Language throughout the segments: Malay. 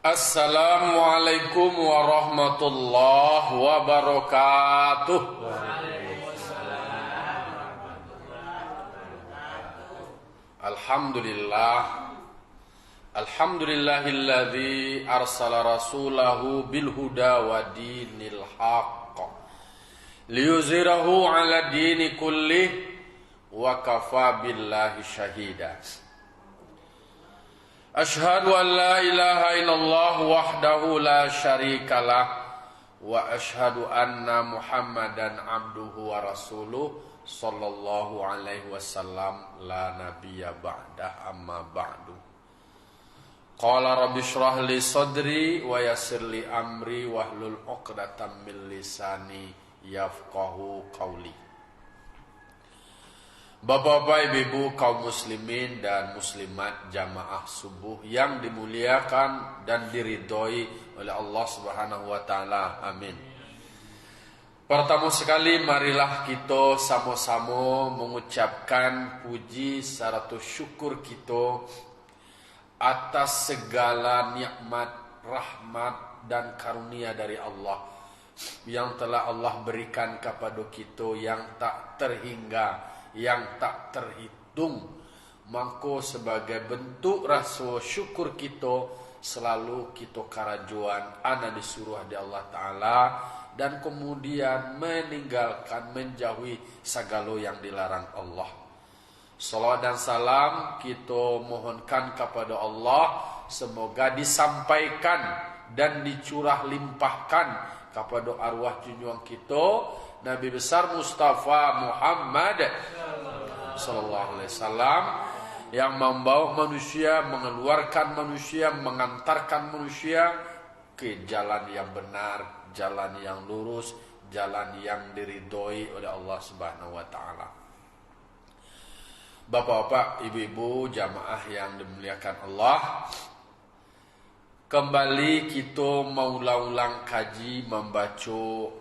Assalamualaikum warahmatullahi wabarakatuh. Alhamdulillah. Alhamdulillahilladzi arsala rasulahu bil huda wa dinil haqq liyuzhirahu ala dini kullih wa kafa billahi syahida. Ashhadu an la ilaha illallah wahdahu la syarikalah wa ashhadu anna Muhammadan abduhu wa rasuluh sallallahu alaihi wasallam la nabiyya ba'dah amma ba'du. Qala rabbi shrah li sadri wa yassir li amri wahlul 'uqdatam min lisani yafqahu qawli. Bapak-bapak, ibu-ibu, kaum muslimin dan muslimat jamaah subuh yang dimuliakan dan diridhoi oleh Allah Subhanahu wa taala. Amin. Pertama sekali marilah kita sama-sama mengucapkan puji serta syukur kita atas segala nikmat, rahmat dan karunia dari Allah yang telah Allah berikan kepada kita yang tak terhingga, yang tak terhitung. Maka sebagai bentuk rasa syukur kita, selalu kita karajuan ana disuruh di Allah Ta'ala dan kemudian meninggalkan, menjauhi segala yang dilarang Allah. Salawat dan salam kita mohonkan kepada Allah, semoga disampaikan dan dicurah limpahkan kepada arwah junjungan kita Nabi besar Mustafa Muhammad sallallahu alaihi wasallam, yang membawa manusia, mengeluarkan manusia, mengantarkan manusia ke jalan yang benar, jalan yang lurus, jalan yang diridhoi oleh Allah Subhanahu wa taala. Bapak-bapak, ibu-ibu, jamaah yang dimuliakan Allah, kembali kita mengulang-ulang kaji membaca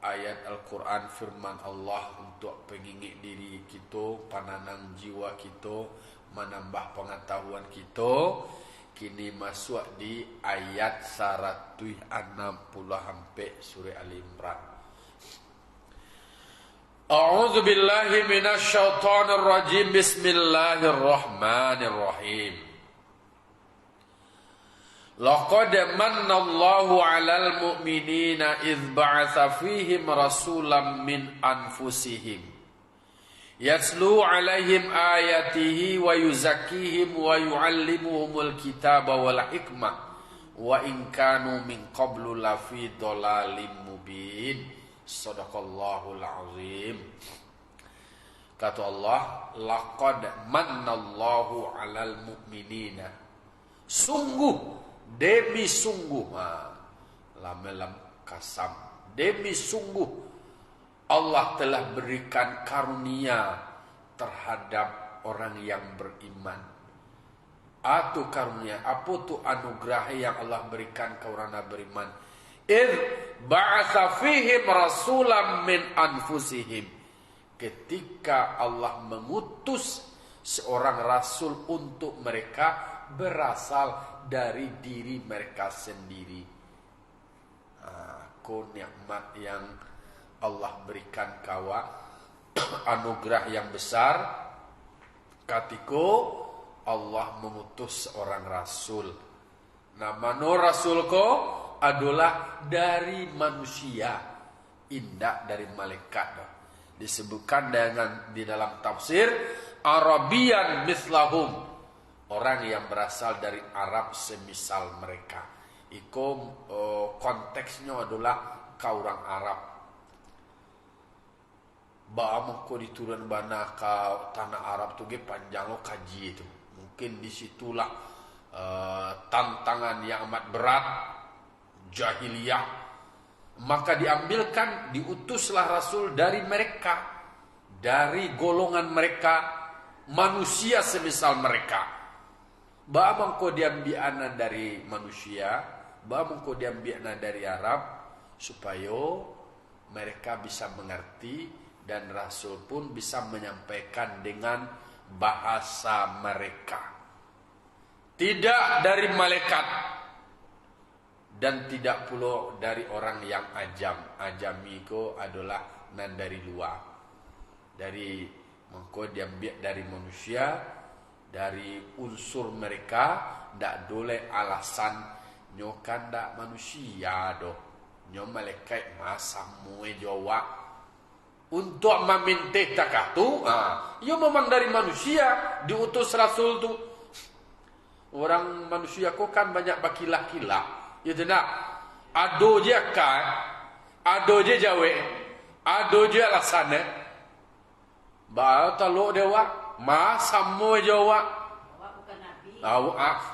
ayat Al-Quran, firman Allah untuk pengingik diri kita, pananang jiwa kita, menambah pengetahuan kita. Kini masuk di ayat 160 sampai surah Al-Imran. A'udzu billahi minasyaitonir rajim. Bismillahirrahmanirrahim. Laqad mannallahu 'alal mu'minina idz ba'atsa fihim rasulan min anfusihim yatslu 'alaihim ayatihi wa yuzakkihim wa yu'allimuhumul kitaba wal hikmah wa in kanu min qablu lafi dhalalim mubin. Shadaqallahul azim. Kata Allah, laqad mannallahu 'alal mu'minina, sungguh, demi sungguh, lam kasam, demi sungguh Allah telah berikan karunia terhadap orang yang beriman. Atau karunia, apa tu anugerah yang Allah berikan ke orang yang beriman? Idz ba'atsa fihim rasulan min anfusihim, ketika Allah mengutus seorang rasul untuk mereka berasal dari diri mereka sendiri. Nikmat yang Allah berikan kawa, anugerah yang besar ketika Allah mengutus seorang rasul. Nama rasul ko adalah dari manusia, indah dari malaikat. Disebutkan dengan di dalam tafsir Arabian mislahum, orang yang berasal dari Arab semisal mereka. Itu konteksnya adalah kau orang Arab. Ba'amku diturun bana ke tanah Arab tu panjang lo kaji itu. Mungkin disitulah tantangan yang amat berat jahiliyah. Maka diambilkan, diutuslah Rasul dari mereka, dari golongan mereka, manusia semisal mereka. Ba'am ko diambiana dari manusia, ba'am ko diambiana dari Arab, supaya mereka bisa mengerti dan Rasul pun bisa menyampaikan dengan bahasa mereka. Tidak dari malaikat. dan tidak pula dari orang yang ajam. Ajami ko adalah nan dari luar. Dari mengko diambil dari manusia, dari unsur mereka, ndak boleh alasan nyokan ndak manusia doh. Nyo malaikat masamu Jawa untuk memintih takatu. Ia memang dari manusia diutus rasul tu. Orang manusia ko kan banyak bakilah-kilah. Ya tidak. Ado je kan, ado je jawe, ado je alasan. Ba taluk dewa, masamu Jawa. Awak bukan nabi.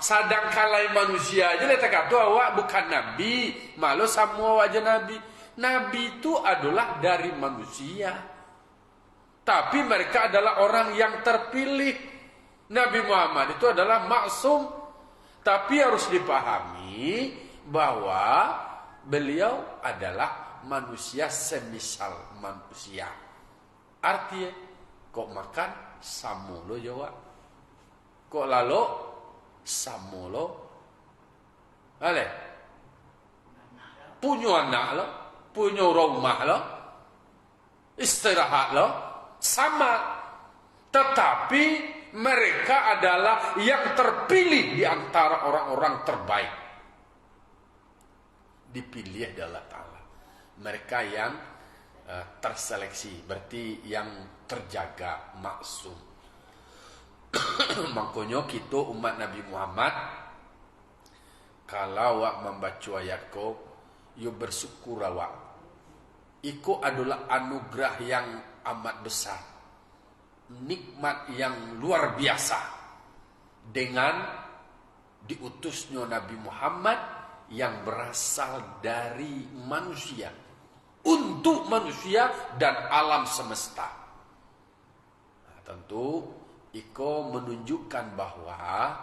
Sadang kalai manusia aja letak kata awak bukan nabi, malu sama awak aja nabi. Nabi itu adalah dari manusia, tapi mereka adalah orang yang terpilih. Nabi Muhammad itu adalah maksum, tapi harus dipahami bahwa beliau adalah manusia semisal manusia. Artinya kok makan samulo Jawa, kok lalu samulo ale punya anak lo, punya rumah lo, istirahat lo, sama. Tetapi mereka adalah yang terpilih di antara orang-orang terbaik. Dipilih adalah Allah. Mereka yang terseleksi, berarti yang terjaga, maksum. Makanya kita umat Nabi Muhammad, kalau awak membaca ayat ko, you bersyukur awak. Itu adalah anugerah yang amat besar, nikmat yang luar biasa, dengan diutusnya Nabi Muhammad yang berasal dari manusia, untuk manusia dan alam semesta. Nah, tentu Iko menunjukkan bahwa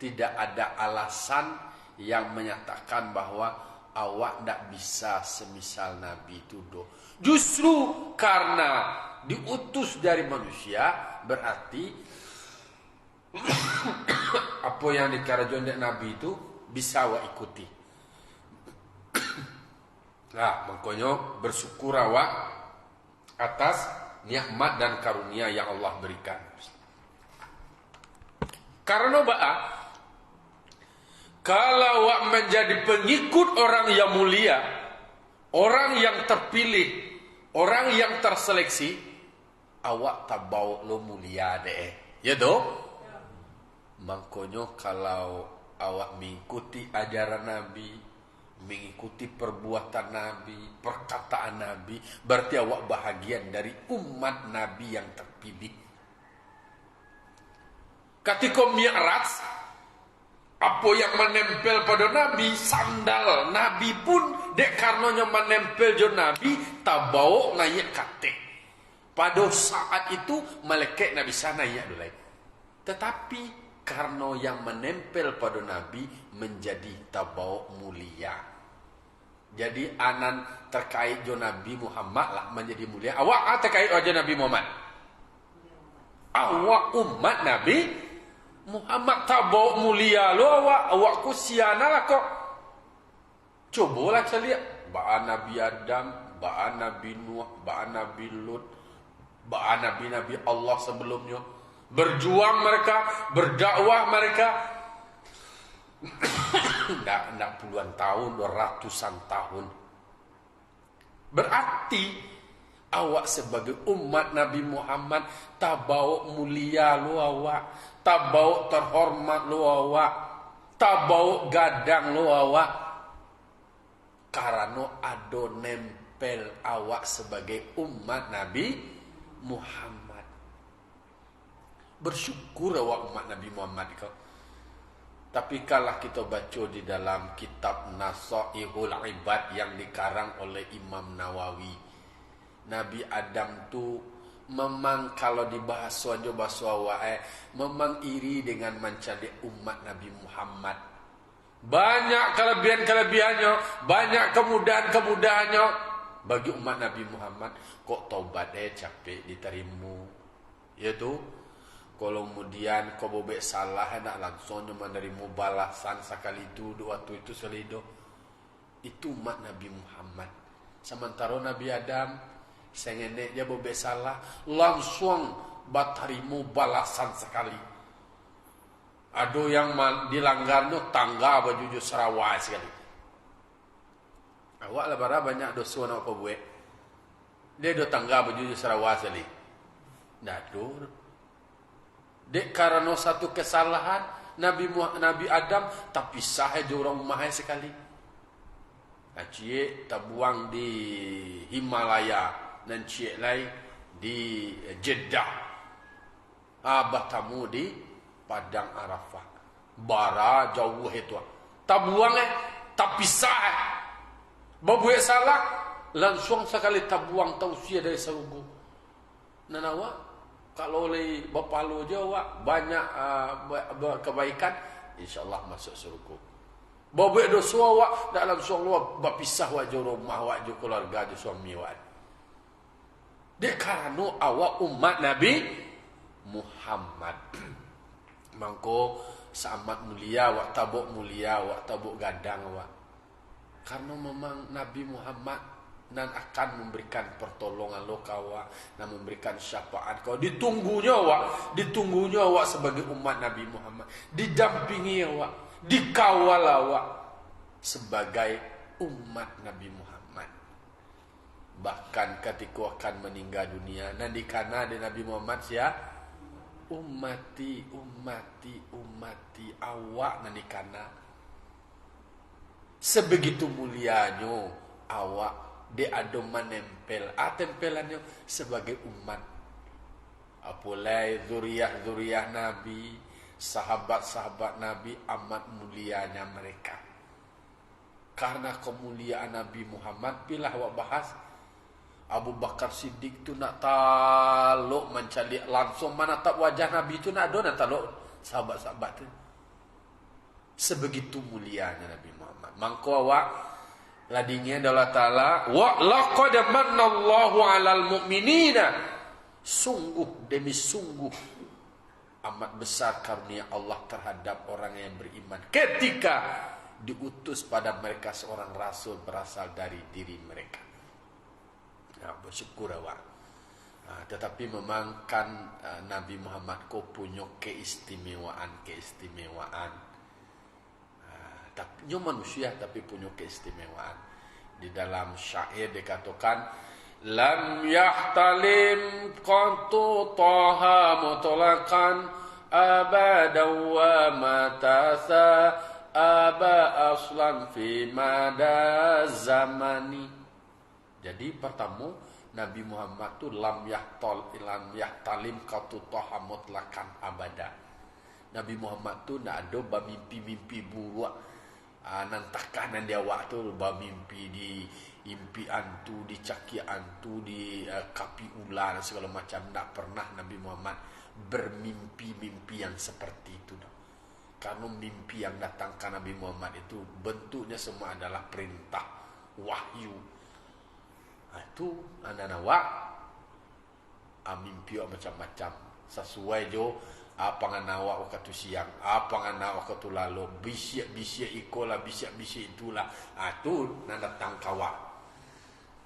tidak ada alasan yang menyatakan bahwa awak tidak bisa semisal Nabi itu do. Justru karena diutus dari manusia, berarti apa yang dikarajon dari Nabi itu bisa awak ikuti. Nah, makanya bersyukur awak atas nikmat dan karunia yang Allah berikan. Karena kalau awak menjadi pengikut orang yang mulia, orang yang terpilih, orang yang terseleksi, awak tak bau lo mulia deh, ya doh. Makanya kalau awak mengikuti ajaran Nabi, mengikuti perbuatan Nabi, perkataan Nabi, berarti awak bahagian dari umat Nabi yang terpilih. Ketika Mi'raj, apa yang menempel pada Nabi, sandal Nabi pun dek karenanya menempel jo Nabi, tak bawa naik kate. Pada saat itu malaikat Nabi sana naik dulu. Tetapi karena yang menempel pada Nabi menjadi tabau mulia. Jadi anan terkait jo Nabi Muhammad lah menjadi mulia. Awak terkait aja Nabi Muhammad. Awak umat Nabi Muhammad tabau mulia lo, awak kusiana lah kok. Cobalah saya lihat baan Nabi Adam, baan Nabi Nuh, baan Nabi Lut, baan Nabi Allah sebelumnya. Berjuang mereka, berdakwah mereka, tidak puluhan tahun, ratusan tahun. Berarti awak sebagai umat Nabi Muhammad tabau mulia lu awak, tabau terhormat lu awak, tabau gadang lu awak, karena ada nempel awak sebagai umat Nabi Muhammad. Bersyukur awak umat Nabi Muhammad kau. Tapi kalau kita baca di dalam kitab Nasaihul Ibad yang dikarang oleh Imam Nawawi, Nabi Adam tu memang kalau dibahas aja bahasa awak memang iri dengan mencari umat Nabi Muhammad. Banyak kelebihan-kelebihannya, banyak kemudahan-kemudahannya bagi umat Nabi Muhammad. Kok taubat capek diterima. Yaitu kalau kemudian kau bobek salah nak langsung menerima balasan sekali itu waktu itu selido. Itu umat Nabi Muhammad. Sementara Nabi Adam sengenek dia bersalah, langsung batarimu balasan sekali. Ada yang dilanggarnya tangga baju Sarawak sekali. Awak lah bara banyak dosa nak apa buat. Dia do tangga baju Sarawak sekali. Dado. Dek karena satu kesalahan Nabi Adam tapi sah je orang umah sekali. Cik terbuang di Himalaya dan cik lain di Jeddah. Bertemu di Padang Arafah. Bara jauh itu. Terbuang tapi sah. Berbuat salah langsung sekali terbuang tausiah dari sarugu. Nanawa kalau oleh bapalo je awak banyak kebaikan, insyaallah masuk surga. Berbuat dosa awak dalam surga berpisah wajah rumah awak je keluarga je suami awak. Dia karena awak umat Nabi Muhammad. Mangko sangat mulia awak tabuk mulia awak tabuk gadang awak. Karena memang Nabi Muhammad dan akan memberikan pertolongan lo kawa dan memberikan syafaat kau ditunggunya awak sebagai umat Nabi Muhammad, didampingi awak, dikawal awak sebagai umat Nabi Muhammad. Bahkan ketika akan meninggal dunia nanti karena ada Nabi Muhammad ummati awak nanti karena sebegitu mulianya awak dia ada menempel tempelannya sebagai umat apalai zuriat Nabi, sahabat-sahabat Nabi amat mulianya mereka. Karena kemuliaan Nabi Muhammad pilih awak bahas Abu Bakar Siddiq tu nak taluk mencari langsung mana tak wajah Nabi tu nak ada nak taluk sahabat-sahabat tu. Sebegitu mulianya Nabi Muhammad. Mangko awak ladingnya Allah Ta'ala wa laqad manallahu 'alal mu'minina, sungguh demi sungguh amat besar karunia Allah terhadap orang yang beriman ketika diutus pada mereka seorang rasul berasal dari diri mereka. Bersyukur awak. Tetapi memang kan Nabi Muhammad ko punya keistimewaan. Tapi manusia tapi punya keistimewaan. Di dalam syair dikatakan lam yahtalim qantu taha mutlaqan abada wa matasa aba aslan fi mada zamani. Jadi pertama Nabi Muhammad tu lam yahtalim qantu taha mutlaqan abada. Nabi Muhammad tu nak ada mimpi-mimpi buruk. Nantakan dia waktu bermimpi di impian tu, di cakian tu, di kapi ular segala macam. Tak pernah Nabi Muhammad bermimpi-mimpi yang seperti itu. Karena mimpi yang datangkan Nabi Muhammad itu bentuknya semua adalah perintah wahyu. Itu anak-anak mimpi macam-macam sesuai jo apa ngana waktu siang, apa ngana waktu lalu, bisik-bisik ikolah, bisik-bisik itulah. Itu nak datang kawa.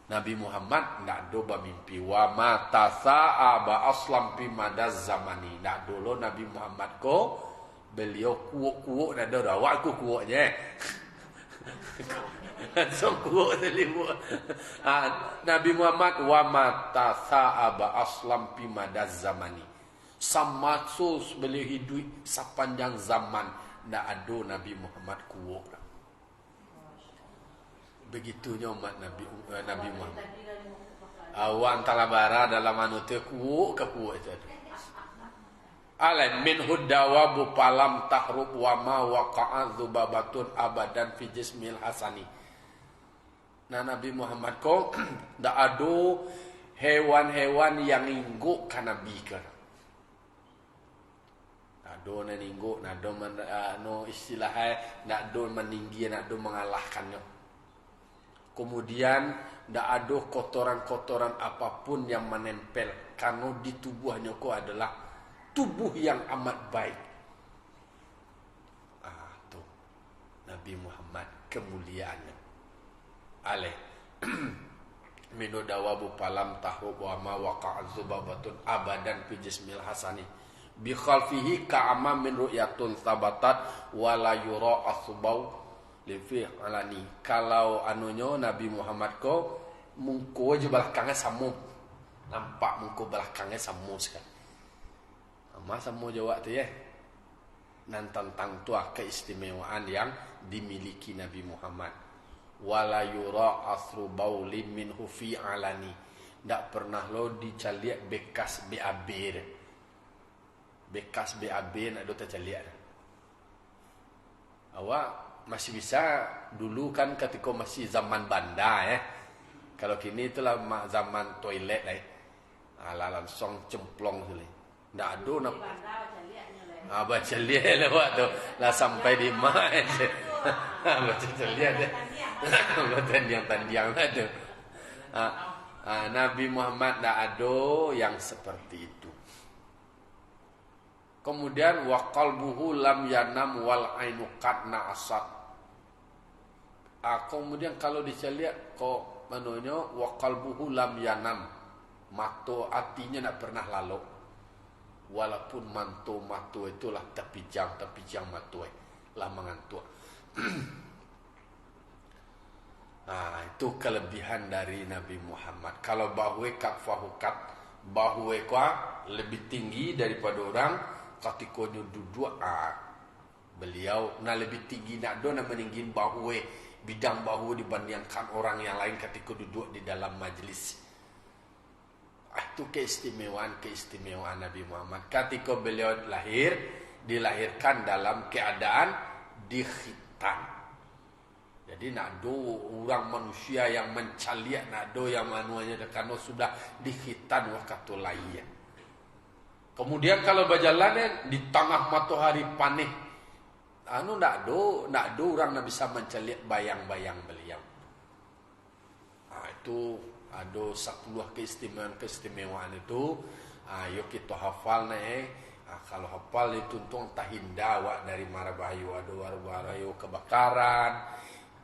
Nabi Muhammad nak doba mimpi wa mata sa'aba aslam pi madaz zamani. Nak dulu Nabi Muhammad ko beliau kuuk-kuuk nak ada awak ku kuuknya. So kuuk selimu. Nabi Muhammad wa mata sa'aba aslam pi madaz zamani. Sama sus beliau hidup sepanjang zaman nak ada Nabi Muhammad kuat. Begitunya umat Nabi Muhammad. Awak antara bara dalam manusia kuat ke kuat itu. Alam min hudawa bu palam tahrub wa ma waqa'a dzubabatun abadan fi jismil hasani. Nah Nabi Muhammad ko ndak ada hewan-hewan yang ingguk kana bikar. Do naninggo nado no istilahnya nak do meninggi nak do mengalahkannya. Kemudian ndak ada kotoran-kotoran apapun yang menempel karena di tubuhnya ko adalah tubuh yang amat baik. Tuh Nabi Muhammad kemuliaannya. aleh. Minu dawabu palam tahu wa ma waqa'a zubabatun abadan fi jismil hasani bi khalfihi ka'ama min ru'yatun sabatat wala yura asbau li fi alani. Kalau anunyo Nabi Muhammad ko mungko je belakangnya samu, nampak mungko belakangnya samu sekali. Ama samu jawab tu ya. Nan tentang tuah keistimewaan yang dimiliki Nabi Muhammad. Wala yura asru bauli minhu fi alani. Ndak pernah lo dicaliak bekas BAB. Bekas BAB nak do tercaliak. Awak masih bisa dulu kan ketika masih zaman banda ya. Kalau kini itulah zaman toilet lah. Ala langsung cemplong tu lah. Ndak ada nak baca lihat lewat tu lah sampai di mana baca lihat deh tandiang lah tu. Nabi Muhammad tak ada yang seperti itu. Kemudian wa qalbuhu lam yanam wal ainu qad na'asat. Kemudian kalau diceliak ko manunya wa qalbuhu lam yanam, mata hatinya tak pernah lalu. Walaupun mantu itulah terpijang matu lah mengantuk. Itu kelebihan dari Nabi Muhammad. Kalau bahwe kafahukat, bahwe kuah lebih tinggi daripada orang ketika duduk. Beliau lebih tinggi nak do nak meninggi bahwe bidang bahwe dibandingkan orang yang lain ketika duduk di dalam majlis. Itu keistimewaan Nabi Muhammad. Ketika beliau dilahirkan dalam keadaan dikhitan. Jadi nak do orang manusia yang mencaliak, nak do yang manuanya karena sudah dikhitan waktu lahir. Kemudian kalau berjalan di tengah matahari panih, nak do orang nak bisa mencaliak bayang-bayang beliau. Itu ada 10 keistimewaan itu. Yuk kita hafal nih. Kalau hafal itu untung tak hinda awak dari mara bahayu. Ada bahayu kebakaran,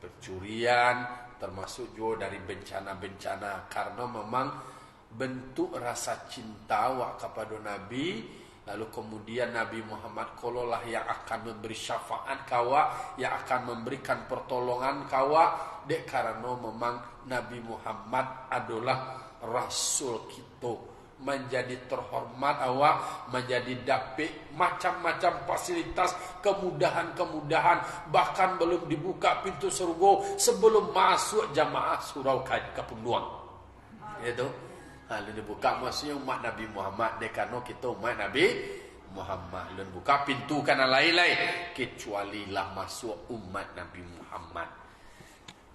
pencurian, termasuk juga dari bencana-bencana. Karena memang bentuk rasa cinta awak kepada Nabi. Lalu kemudian Nabi Muhammad kololah yang akan memberi syafaat kawa, yang akan memberikan pertolongan kawa. Dek karena memang Nabi Muhammad adalah Rasul kita, menjadi terhormat awak, menjadi dapik macam-macam fasilitas, kemudahan-kemudahan, bahkan belum dibuka pintu surga sebelum masuk jamaah surau Kapunduang. Itu lalu dibuka maksudnya umat Nabi Muhammad. Dekano kita umat Nabi Muhammad. Lalu buka pintu kanan lain-lain. Kecuali lah masuk umat Nabi Muhammad.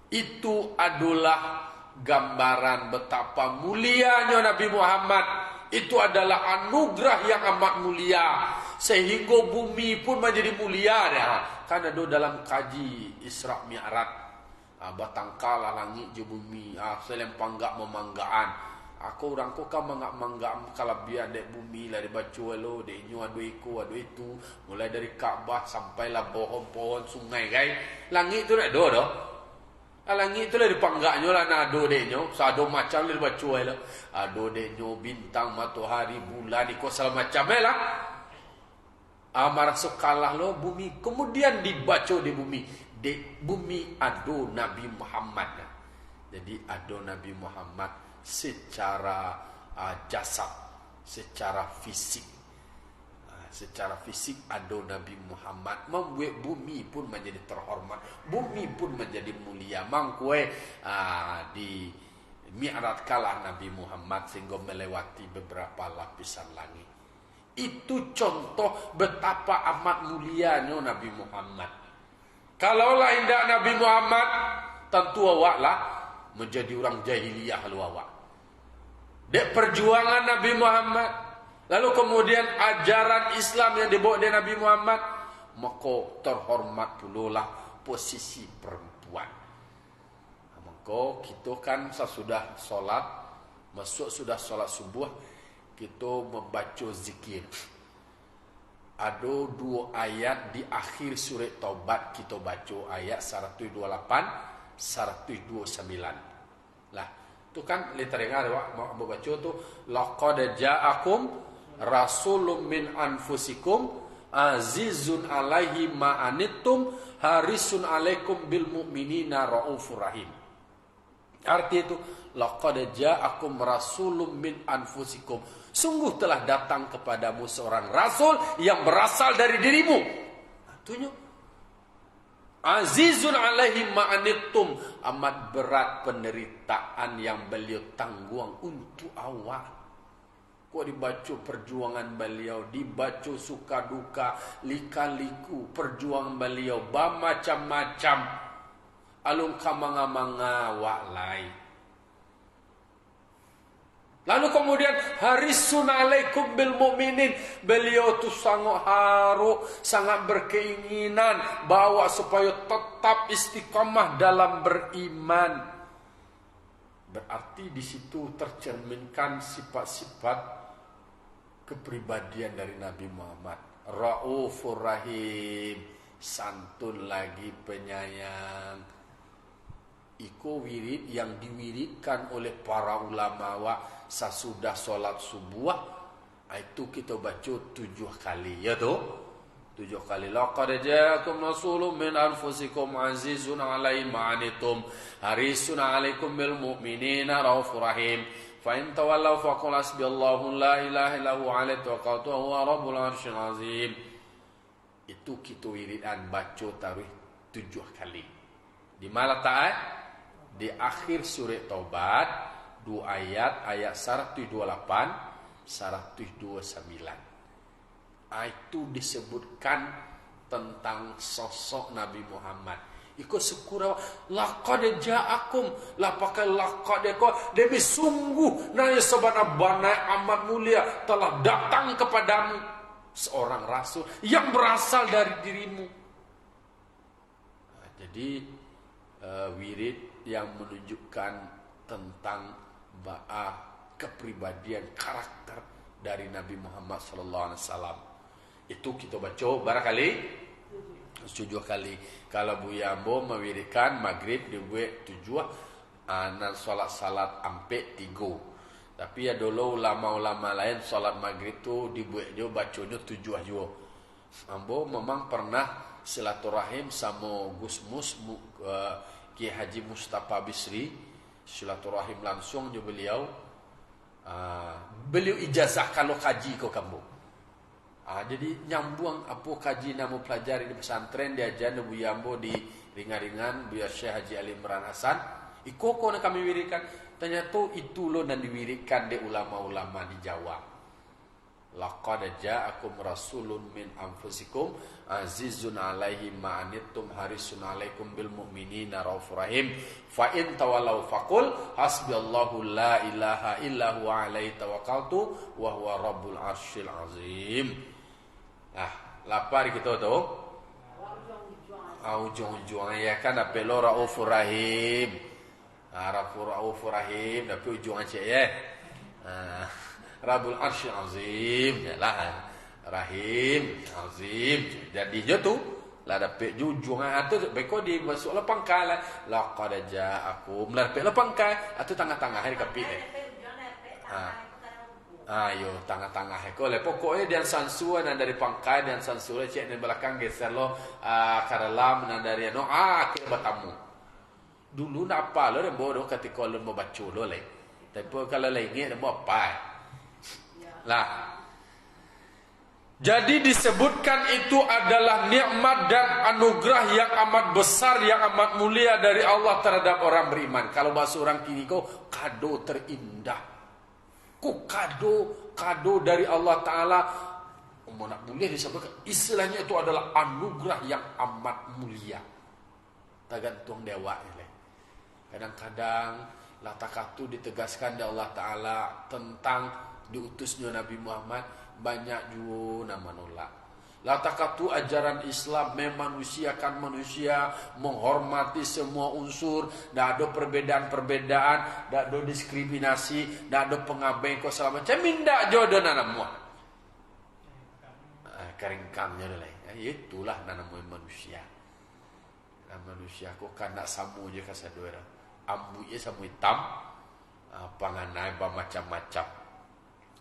Itu adalah gambaran betapa mulianya Nabi Muhammad. Itu adalah anugerah yang amat mulia. Sehingga bumi pun menjadi mulia. Kan ada dalam kaji Isra Mi'raj. Batangkala langit je bumi. Selempang gak memanggaan. Aku orang ko kan manggap kalau biar dek bumi lah dibaca lo dek nyu adu iku adu itu mulai dari Kaabah sampailah pohon-pohon sungai kai langit tu nak do langit tu lah dipanggaknya lah nado dek nyu sado macam lah dibaca lo ado dek nyu bintang matahari bulan iko segala macam lah marah sekalah lo bumi kemudian dibaca di bumi dek bumi ado Nabi Muhammad. Jadi ado Nabi Muhammad secara jasad, secara fisik. Secara fisik ada Nabi Muhammad membuat bumi pun menjadi terhormat, bumi pun menjadi mulia. Mangkue di Mi'raj kalah Nabi Muhammad sehingga melewati beberapa lapisan langit. Itu contoh betapa amat mulianya Nabi Muhammad. Kalaulah indah Nabi Muhammad, tentu awaklah menjadi orang jahiliyah lu awak. Dek perjuangan Nabi Muhammad, lalu kemudian ajaran Islam yang dibawa oleh Nabi Muhammad, maka terhormat pula posisi perempuan. Maka kita kan sesudah solat, sudah solat subuh, kita membaca zikir. Ada 2 ayat di akhir surat Taubat kita baca ayat 128 129. Lah, itu kan literengah mau baca tu laqad ja'akum rasulun min anfusikum azizun alaihi ma anittum harisun alaikum bil mu'minina raufur rahim. Arti itu laqad ja'akum rasulun min anfusikum, sungguh telah datang kepadamu seorang rasul yang berasal dari dirimu. Tunjuk azizun alaihi ma'anittum, amat berat penderitaan yang beliau tanggung untuk awak. Kok dibaca perjuangan beliau, dibaca suka duka, lika-liku perjuangan beliau, macam-macam. Alung kamanga-manga wak lai. Lalu kemudian harisun alaikum bil mu'minin, beliau tu sangat haru, sangat berkeinginan bahawa supaya tetap istiqamah dalam beriman. Berarti di situ tercerminkan sifat-sifat kepribadian dari Nabi Muhammad. Raufur Rahim, santun lagi penyayang. Iko wirid yang diwiridkan oleh para ulama sesudah solat subuh, itu kita baca 7 kali, ya tu 7 kali. Laqad ja'akum rasulun min anfusikum azizun 'alaihi ma 'anittum harisun 'alaikum bil mu'minina raufur rahim. Fa in tawallaw faqul hasbiyallahu la ilaha illa huwa 'alaihi tawakkaltu wa huwa rabbul 'arsyil 'azim. Itu kita wiridan baca tarawih 7 kali. Di mana taat? Di akhir surah Taubat 2 ayat 128 129. Itu disebutkan tentang sosok Nabi Muhammad. Ikut syukur laqad ja'akum, lah pakai laqad demi sungguh naya sabana bana amat mulia telah datang kepadamu seorang rasul yang berasal dari dirimu. Jadi wirid yang menunjukkan tentang kepribadian karakter dari Nabi Muhammad SAW. Itu kita baca barangkali 7 kali. Kalau Buya Ambo mewirikan maghrib dibuat 7, anak salat ampe 3. Tapi ya dulu ulama-ulama lain salat maghrib tu dibuat dia bacanya 7 aja. Ambo memang pernah silaturahim sama Gus Mus Kiai Haji Mustafa Bisri, silaturahim langsung je beliau. Beliau ijazah kalau kaji kau kamu. Jadi nyambung apa kaji namu pelajari di pesantren diajar Nabu Yambo di ringan-ringan biar Syekh Haji Ali Imran Hasan. Iko nak kami wirikan. Ternyata itu lo dan diwirikan di ulama-ulama di Jawa. Laqad ja'akum rasulun min anfusikum azizun 'alaihi ma anittum harisun 'alaikum bil mu'minina raufur rahim. Fa in tawallaw faqul hasbiyallahu la ilaha illa huwa 'alaihi tawakkaltu wa huwa rabbul 'arsyil 'azim. Lapar kita tu. Ujung-ujung ya kan apelo raufur rahim. Raufur rahim tapi ujung aja ya. Rabbul 'arsyil 'azim lah. Rahim azim. Jadi je tu lah dapat jujung tu beko di masuk lapang kai laqad ja'akum lah dapat lapang kai atau tengah-tengah hari kapi ayo tengah-tengah ko le pokoknya dan sansu dan dari pangkai dan sansu cek di belakang geser lo karalam dan dari no ke batamu dulu nak apa lo bodoh ketika lo mau baca lo le tapi kalau lagi mau apa lah. Jadi disebutkan itu adalah nikmat dan anugerah yang amat besar, yang amat mulia dari Allah terhadap orang beriman. Kalau bahasa orang kini kau kado terindah. Kau kado dari Allah Ta'ala. Nak mulia disebutkan. Istilahnya itu adalah anugerah yang amat mulia. Tergantung dewa. Kadang-kadang latakatu ditegaskan oleh Allah Ta'ala tentang diutusnya Nabi Muhammad. Banyak juga nama nolak. Latakatu ajaran Islam memanusiakan manusia, menghormati semua unsur, tak ada perbedaan-perbedaan, tak ada diskriminasi, tak ada pengabaian kau selama macam minda jodoh nanamu. Keringkamnya itulah nanamu manusia. manusia ko kana samu je kasadora. Ambu ye samu hitam, panganai macam-macam.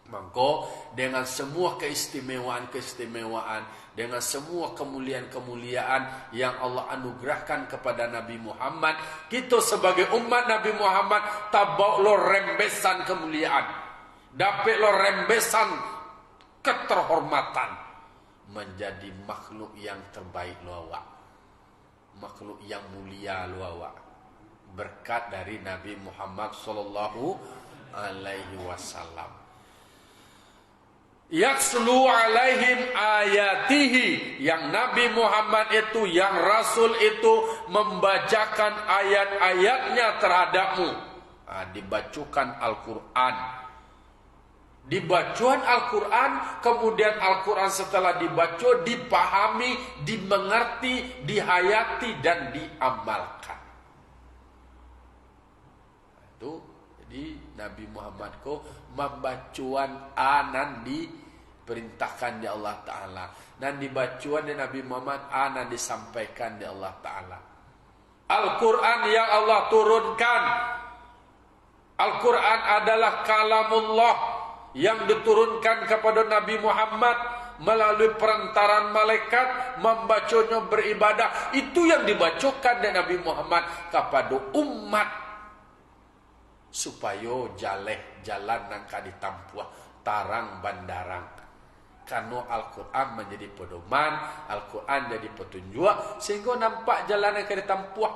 Mangko dengan semua keistimewaan-keistimewaan, dengan semua kemuliaan-kemuliaan yang Allah anugerahkan kepada Nabi Muhammad, kita sebagai umat Nabi Muhammad tabau lo rembesan kemuliaan, dapat lo rembesan keterhormatan, menjadi makhluk yang terbaik lo awak, makhluk yang mulia lo awak, berkat dari Nabi Muhammad sallallahu alaihi wasallam. Yatslu alaihim ayatihi, yang Nabi Muhammad itu, yang Rasul itu membacakan ayat-ayatnya terhadapmu. Dibacakan Al-Quran. Dibacaan Al-Quran, kemudian Al-Quran setelah dibaca, dipahami, dimengerti, dihayati, dan diamalkan. Itu jadi Nabi Muhammad ko membacuan anan diperintahkan di Allah Ta'ala, dan dibacuan di Nabi Muhammad anan disampaikan di Allah Ta'ala. Al-Quran yang Allah turunkan, Al-Quran adalah kalamullah yang diturunkan kepada Nabi Muhammad melalui perantaran malaikat, membacanya beribadah. Itu yang dibacakan di Nabi Muhammad kepada umat, supaya jalan nangka ditampuah tarang bandarang. Karena Al-Quran menjadi pedoman, Al-Quran jadi petunjuk, sehingga nampak jalan nangka ditampuah.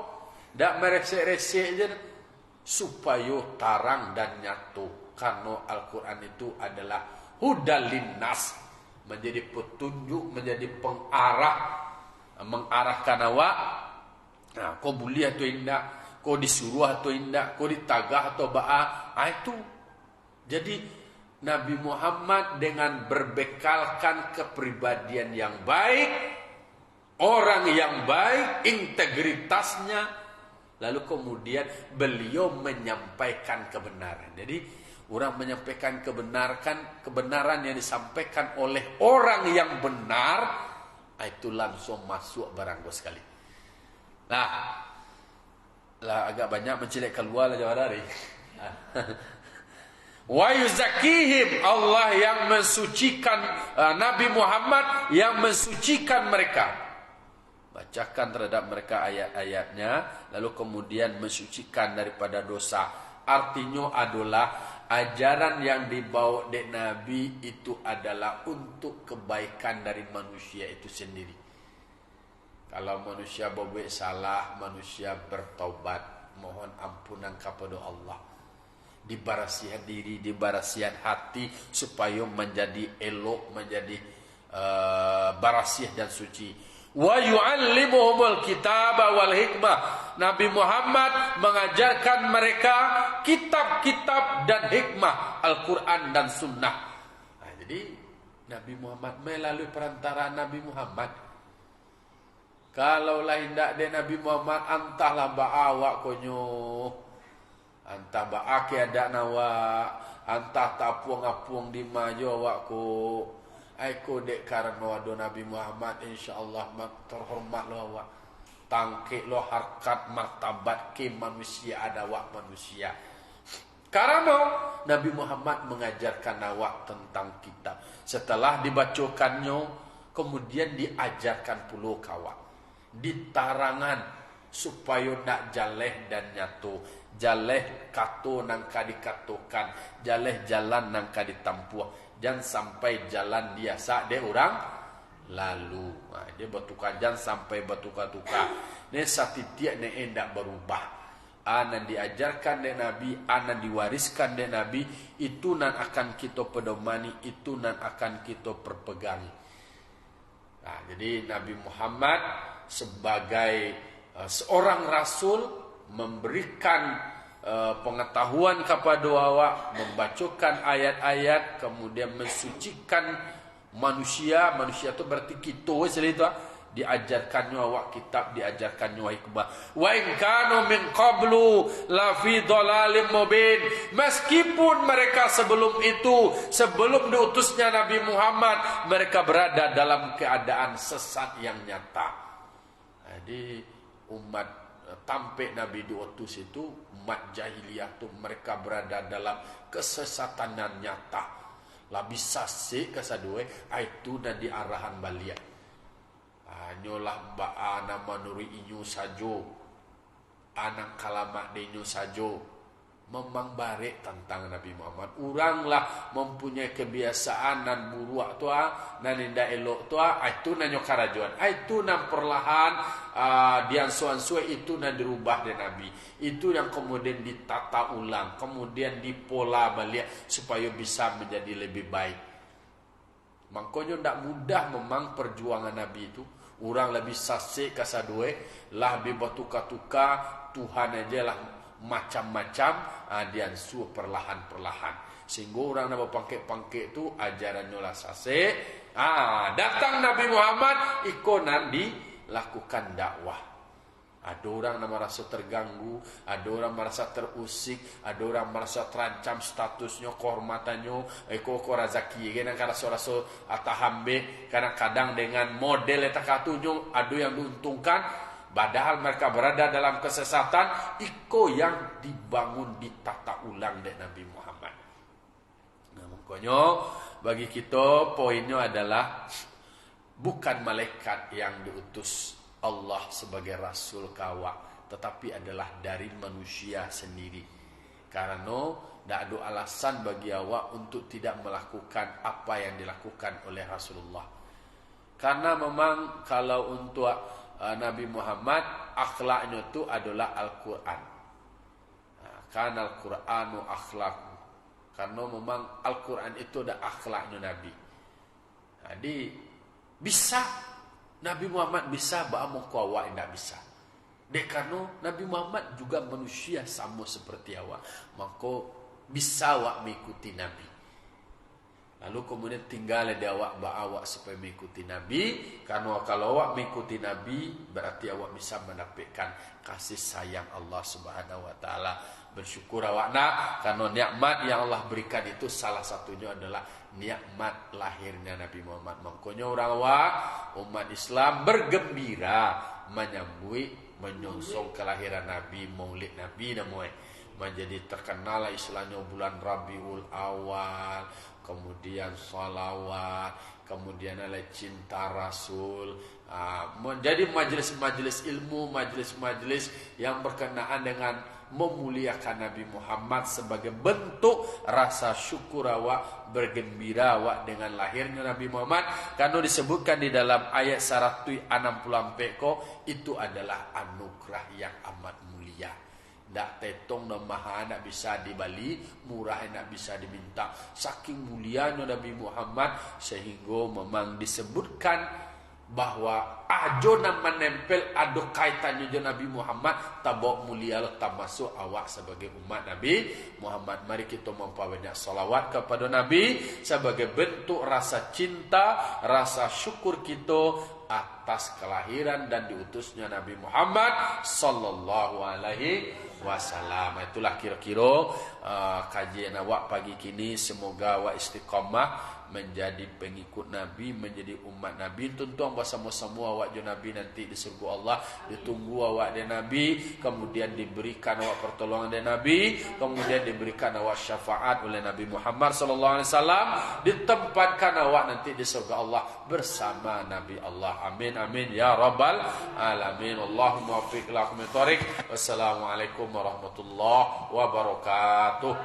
Tak meresek-resek je, supaya tarang dan nyatu. Karena Al-Quran itu adalah hudal linnas, menjadi petunjuk, menjadi pengarah, mengarahkan awak. Nah, kau boleh atau tidak, kau disuruh atau tidak, kau ditagah atau ba'a. Itu. Jadi Nabi Muhammad dengan berbekalkan kepribadian yang baik, orang yang baik, integritasnya, lalu kemudian beliau menyampaikan kebenaran. Jadi orang menyampaikan kebenaran yang disampaikan oleh orang yang benar, itu langsung masuk barang sekali. Nah, lah agak banyak mencelik keluar lah jawab dari. Wa yuzakihim, Allah yang mensucikan, Nabi Muhammad yang mensucikan mereka. Bacakan terhadap mereka ayat-ayatnya, lalu kemudian mensucikan daripada dosa. Artinya adalah ajaran yang dibawa oleh Nabi itu adalah untuk kebaikan dari manusia itu sendiri. Kalau manusia berbuat salah, manusia bertaubat, mohon ampunan kepada Allah, dibarasihan diri, dibarasihan hati, supaya menjadi elok, menjadi barasih dan suci. Wa yu'allimuhumul kitaba wal hikmah. Nabi Muhammad mengajarkan mereka kitab-kitab dan hikmah, Al-Quran dan Sunnah. Nah, jadi Nabi Muhammad melalui perantaraan Nabi Muhammad. Kalau lain tak de Nabi Muhammad, antahlah ba'awak konyo, antah ba'aki ada nawak, antah tak puang-apuang di maju awak ko. Aku dek karena wado Nabi Muhammad, insyaAllah terhormat lo awak, tangkik lo harkat martabat ke manusia ada awak manusia. Karena Nabi Muhammad mengajarkan awak tentang kitab. Setelah dibacakannya, kemudian diajarkan puluh kawak, ditarangan supaya nak jaleh dan nyatu. Jaleh kato nangka dikatukan, jaleh jalan nangka ditampuah. Jangan sampai jalan biasa dia orang lalu. Nah, dia bertukar, jangan sampai bertukar-tukar. Ini satitiak ni hendak berubah. Anan diajarkan dari Nabi, anan diwariskan dari Nabi, itu nan akan kita pedomani, itu nan akan kita perpegangi. Nah, jadi Nabi Muhammad sebagai seorang Rasul memberikan pengetahuan kepada awak, membacakan ayat-ayat, kemudian mensucikan manusia. Manusia itu berarti kita itu, diajarkannya awak kitab, diajarkannya hikmah. Wa in kanu min qablu la fi dhalalim mubin. Meskipun mereka sebelum itu, sebelum diutusnya Nabi Muhammad, mereka berada dalam keadaan sesat yang nyata. Jadi umat tampil Nabi diutus itu, umat jahiliyah tu mereka berada dalam kesesatan yang nyata. Labi sasik kesadue itu dan di arahan balian. Nyolah ba nama nuri inyu sajo. Anak kalamak de inyu sajo. Memang barik tentang Nabi Muhammad. Uranglah mempunyai kebiasaan dan buruak tua dan indah elok tua, itu nanyo karajuan. Itu nan perlahan dian suan-suan itu nan dirubah dari Nabi. Itu yang kemudian ditata ulang, kemudian dipola balik supaya bisa menjadi lebih baik. Makanya tidak mudah memang perjuangan Nabi itu. Orang lebih sasik kasadue, lah bebatuka-tuka Tuhan aja lah macam-macam diansu perlahan-perlahan sehingga orang nama pangke-pangke itu ajaran nyolah sase datang Nabi Muhammad ikonan dilakukan dakwah. Ada orang nama rasa terganggu, ada orang merasa terusik, ada orang merasa terancam statusnya, kehormatannya, rezeki kan rasa-rasa atahambe kadang-kadang dengan model etakatunya ada yang diuntungkan. Padahal mereka berada dalam kesesatan, iko yang dibangun ditata ulang oleh Nabi Muhammad. Nah, makanya bagi kita poinnya adalah bukan malaikat yang diutus Allah sebagai rasul kawa, tetapi adalah dari manusia sendiri. Karena tidak ada alasan bagi awak untuk tidak melakukan apa yang dilakukan oleh Rasulullah. Karena memang kalau untuk Nabi Muhammad akhlaknya itu adalah Al-Quran. Kan Al-Quranu akhlak. Karena memang Al-Quran itu ada akhlaknya Nabi. Jadi bisa Nabi Muhammad bisa bahamu awak tidak bisa. Dek karena Nabi Muhammad juga manusia sama seperti awak. Maka bisa awak mengikuti Nabi. Lalu kemudian tinggal di awak supaya mengikuti Nabi. Karena kalau awak mengikuti Nabi, berarti awak bisa mendapatkan kasih sayang Allah Subhanahu Wa Taala. Bersyukur awak nak, karena nikmat yang Allah berikan itu salah satunya adalah nikmat lahirnya Nabi Muhammad. Makanya orang awak umat Islam bergembira menyambut menyongsong kelahiran Nabi, Maulid Nabi namanya. Menjadi terkenal istilahnya bulan Rabiul Awal, kemudian salawat, kemudian ada cinta Rasul, menjadi majelis-majelis ilmu, majelis-majelis yang berkenaan dengan memuliakan Nabi Muhammad sebagai bentuk rasa syukur awak, bergembira awak dengan lahirnya Nabi Muhammad. Karena disebutkan di dalam ayat 164 itu adalah anugerah yang amat mulia. Tak tetong dan maha nak bisa dibali, murah nak bisa diminta. Saking mulianya Nabi Muhammad sehingga memang disebutkan bahwa ajo nak menempel ada kaitannya dengan Nabi Muhammad, tabok mulia tak masuk awak sebagai umat Nabi Muhammad. Mari kita memperbanyak salawat kepada Nabi sebagai bentuk rasa cinta, rasa syukur kita atas kelahiran dan diutusnya Nabi Muhammad sallallahu alaihi wasallam. Itulah kira-kira kajian awak pagi kini. Semoga awak istiqamah menjadi pengikut Nabi, menjadi umat Nabi. Tentu bersama-sama awak je Nabi nanti di surga Allah. Ditunggu awak dan Nabi, kemudian diberikan awak pertolongan dari Nabi, kemudian diberikan awak syafaat oleh Nabi Muhammad sallallahu alaihi wasallam, ditempatkan awak nanti di surga Allah bersama Nabi Allah. Amin amin ya rabbal alamin. Allahumma waffiq lakum thoriq. Wassalamualaikum warahmatullahi wabarakatuh.